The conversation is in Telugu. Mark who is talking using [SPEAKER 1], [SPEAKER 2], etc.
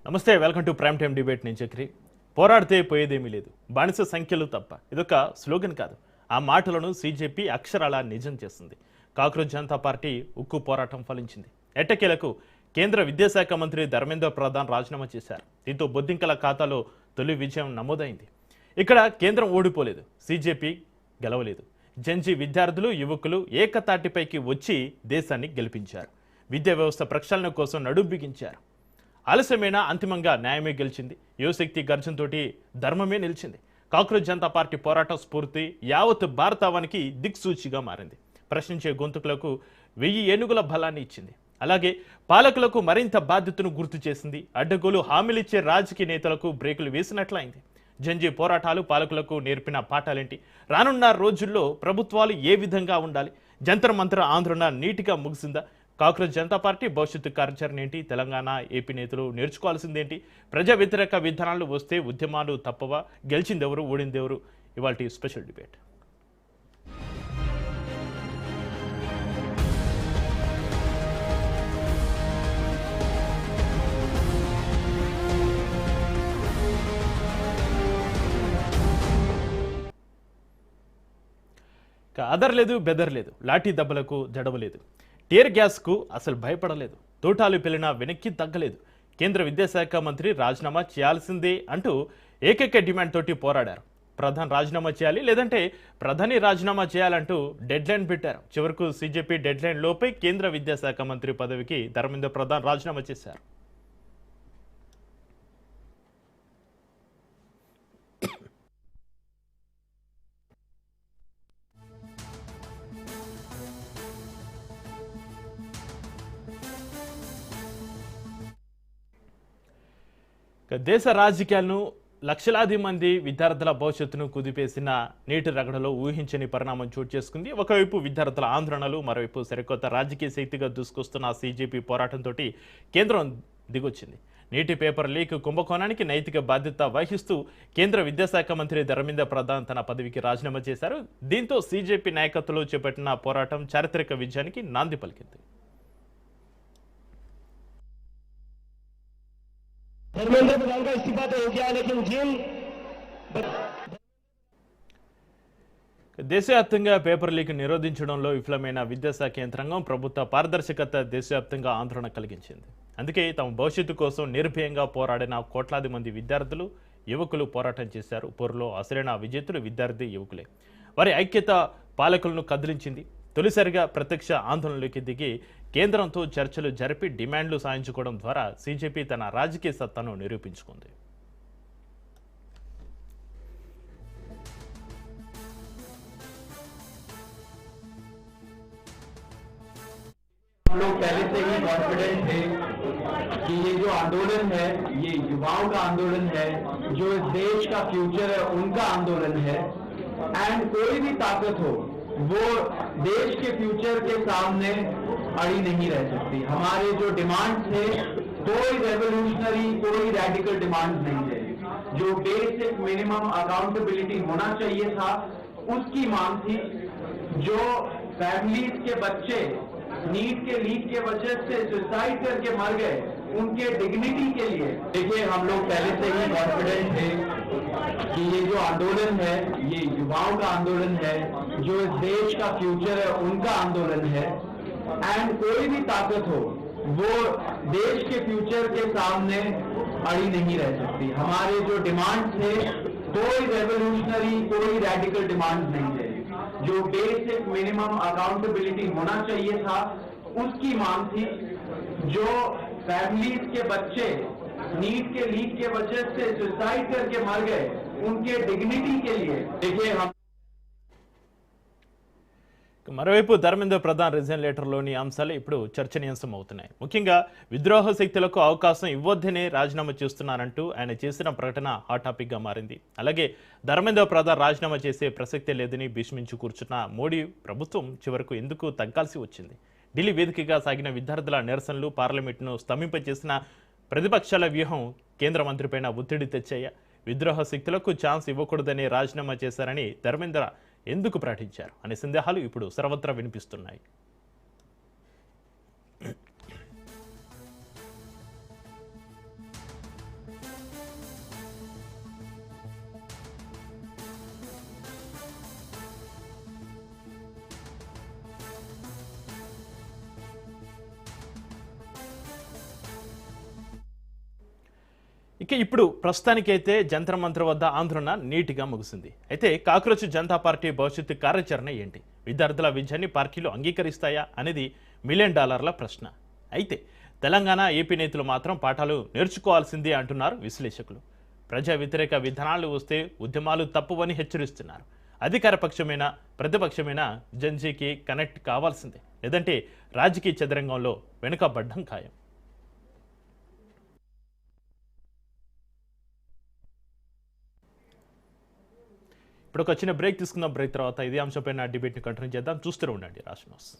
[SPEAKER 1] నమస్తే, welcome to prime time debate. నేను చక్రి. పోరాడితే పోయేదేమీ లేదు, బానిస సంఖ్యలు తప్ప. ఇదొక స్లోగన్ కాదు, ఆ మాటలను సీజేపీ అక్షరాలా నిజం చేస్తుంది. కాక్రోచ్ జనతా పార్టీ ఉక్కు పోరాటం ఫలించింది. ఎట్టకేలకు కేంద్ర విద్యాశాఖ మంత్రి ధర్మేంద్ర ప్రధాన్ రాజీనామా చేశారు. దీంతో బొద్దింకల ఖాతాలో తొలి విజయం నమోదైంది. ఇక్కడ కేంద్రం ఓడిపోలేదు, సీజేపీ గెలవలేదు. జంజీ విద్యార్థులు, యువకులు ఏకతాటిపైకి వచ్చి దేశాన్ని గెలిపించారు. విద్యా వ్యవస్థ ప్రక్షాళన కోసం నడుం బిగించారు. ఆలస్యమైన అంతిమంగా న్యాయమే గెలిచింది. యువశక్తి గర్జనతోటి ధర్మమే నిలిచింది. కాక్రోచ్ జనతా పార్టీ పోరాట స్ఫూర్తి యావత్ భారతావానికి దిక్సూచిగా మారింది. ప్రశ్నించే గొంతుకులకు 1000 ఏనుగుల బలాన్ని ఇచ్చింది. అలాగే పాలకులకు మరింత బాధ్యతను గుర్తు చేసింది. అడ్డగోలు హామీలిచ్చే రాజకీయ నేతలకు బ్రేకులు వేసినట్లయింది. జంజీ పోరాటాలు పాలకులకు నేర్పిన పాఠాలేంటి? రానున్న రోజుల్లో ప్రభుత్వాలు ఏ విధంగా ఉండాలి? జంతర్ మంతర్ ఆందోళన నీటిగా ముగిసిందా? కాక్రోచ్ జనతా పార్టీ భవిష్యత్తు కార్యాచరణ ఏంటి? తెలంగాణ, ఏపీ నేతలు నేర్చుకోవాల్సిందేంటి? ప్రజా వ్యతిరేక విధానాలు వస్తే ఉద్యమాలు తప్పవా? గెలిచిందెవరు, ఓడిందెవరు? ఇవాల్టి స్పెషల్ డిబేట్. అదర్లేదు, బెదర్లేదు, లాఠీ దెబ్బలకు జడవలేదు, టీర్ గ్యాస్కు అసలు భయపడలేదు, తోటాలు పెళ్లినా వెనక్కి తగ్గలేదు. కేంద్ర విద్యాశాఖ మంత్రి రాజీనామా చేయాల్సిందే అంటూ ఏకైక డిమాండ్ తోటి పోరాడారు. ప్రధాని రాజీనామా చేయాలి, లేదంటే ప్రధాని రాజీనామా చేయాలంటూ డెడ్ లైన్ పెట్టారు. చివరకు సీజేపీ డెడ్ లైన్ లోపే కేంద్ర విద్యాశాఖ మంత్రి పదవికి ధర్మేంద్ర ప్రధాన్ రాజీనామా చేశారు. దేశ రాజకీయాలను, లక్షలాది మంది విద్యార్థుల భవిష్యత్తును కుదిపేసిన నీటి రగడలో ఊహించని పరిణామం చోటు చేసుకుంది. ఒకవైపు విద్యార్థుల ఆందోళనలు, మరోవైపు సరికొత్త రాజకీయ శక్తిగా దూసుకొస్తున్న సీజేపీ పోరాటంతో కేంద్రం దిగొచ్చింది. నీటి పేపర్ లీక్ కుంభకోణానికి నైతిక బాధ్యత వహిస్తూ కేంద్ర విద్యాశాఖ మంత్రి ధర్మేంద్ర ప్రధాన్ తన పదవికి రాజీనామా చేశారు. దీంతో సీజేపీ నాయకత్వంలో చేపట్టిన పోరాటం చారిత్రక విజయానికి నాంది పలికింది.
[SPEAKER 2] धर्मेंद्र प्रधान का इस्तीफा तो हो गया, लेकिन जिन
[SPEAKER 1] దేశవ్యాప్తంగా పేపర్ లీక్ నిరోధించడంలో విఫలమైన విద్యాశాఖ యంత్రాంగం ప్రభుత్వ పారదర్శకత దేశవ్యాప్తంగా ఆందోళన కలిగించింది. అందుకే తమ భవిష్యత్తు కోసం నిర్భయంగా పోరాడిన కోట్లాది మంది విద్యార్థులు, యువకులు పోరాటం చేశారు. పోరులో అసలైన విజేతలు విద్యార్థి యువకులే. వారి ఐక్యత పాలకులను కదిలించింది. తొలిసారిగా ప్రత్యక్ష ఆందోళనలోకి దిగి కేంద్రంతో చర్చలు జరిపి డిమాండ్లు సాధించుకోవడం ద్వారా సీజేపీ తన రాజకీయ సత్తాను నిరూపించుకుంది.
[SPEAKER 3] हम लोग पहले से ही कॉन्फिडेंट थे कि ये जो आंदोलन है ये युवाओं का आंदोलन है, जो इस देश का फ्यूचर है उनका आंदोलन है। एंड कोई भी ताकत हो वो देश के फ्यूचर के सामने अड़ी नहीं रह सकती। हमारे जो डिमांड्स थे कोई रेवोल्यूशनरी, कोई रेडिकल डिमांड्स नहीं थे। जो बेसिक मिनिमम अकाउंटेबिलिटी होना चाहिए था उसकी मांग थी। जो फैमिलीज के बच्चे नीट के लीक के वजह से सुसाइड करके मर गए उनके डिग्निटी के लिए, देखिए हम लोग पहले से ही कॉन्फिडेंट थे कि ये जो आंदोलन है ये युवाओं का आंदोलन है, जो इस देश का फ्यूचर है उनका आंदोलन है। एंड कोई भी ताकत हो वो देश के फ्यूचर के सामने अड़ी नहीं रह सकती। हमारे जो डिमांड्स थे कोई रेवोल्यूशनरी, कोई रेडिकल डिमांड्स नहीं थे। जो बेसिक मिनिमम अकाउंटेबिलिटी होना चाहिए था उसकी मांग थी। जो फैमिलीज के बच्चे नीट के लीक के वजह से सुसाइड करके मर गए उनके डिग्निटी के लिए, देखिए हम
[SPEAKER 1] మరోవైపు ధర్మేంద్ర ప్రధాన్ రిజైన్ లెటర్లోని అంశాలు ఇప్పుడు చర్చనీయాంశం అవుతున్నాయి. ముఖ్యంగా విద్రోహ శక్తులకు అవకాశం ఇవ్వొద్దనే రాజీనామా చేస్తున్నారంటూ ఆయన చేసిన ప్రకటన హాట్ టాపిక్గా మారింది. అలాగే ధర్మేంద్ర ప్రధాన్ రాజీనామా చేసే ప్రసక్తే లేదని భీష్మించి కూర్చున్న మోడీ ప్రభుత్వం చివరకు ఎందుకు తగ్గాల్సి వచ్చింది? ఢిల్లీ వేదికగా సాగిన విద్యార్థుల నిరసనలు, పార్లమెంటును స్తంభింపచేసిన ప్రతిపక్షాల వ్యూహం కేంద్ర మంత్రిపైన ఒత్తిడి తెచ్చాయా? విద్రోహ శక్తులకు ఛాన్స్ ఇవ్వకూడదని రాజీనామా చేశారని ధర్మేంద్ర ఎందుకు ప్రకటించారు అనే సందేహాలు ఇప్పుడు సర్వత్రా వినిపిస్తున్నాయి. ఇక ఇప్పుడు ప్రస్తుతానికైతే జంతర్ మంతర్ వద్ద ఆందోళన నీటిగా ముగిసింది. అయితే కాక్రోచ్ జనతా పార్టీ భవిష్యత్తు కార్యాచరణ ఏంటి? విద్యార్థుల విద్యని పార్టీలు అంగీకరిస్తాయా అనేది $1 మిలియన్ ప్రశ్న. అయితే తెలంగాణ ఏపీ నేతలు మాత్రం పాఠాలు నేర్చుకోవాల్సిందే అంటున్నారు విశ్లేషకులు. ప్రజా వ్యతిరేక విధానాలు వస్తే ఉద్యమాలు తప్పువని హెచ్చరిస్తున్నారు. అధికార పక్షమైన ప్రతిపక్షమైన జంజీకి కనెక్ట్ కావాల్సిందే, లేదంటే రాజకీయ చదరంగంలో వెనుకబడ్డం ఖాయం. ఇప్పుడు ఒక చిన్న బ్రేక్ తీసుకుందాం. బ్రేక్ తర్వాత ఇదే అంశంపైన డిబేట్ని కంటిన్యూ చేద్దాం. చూస్తూనే ఉండండి రాజ్ న్యూస్.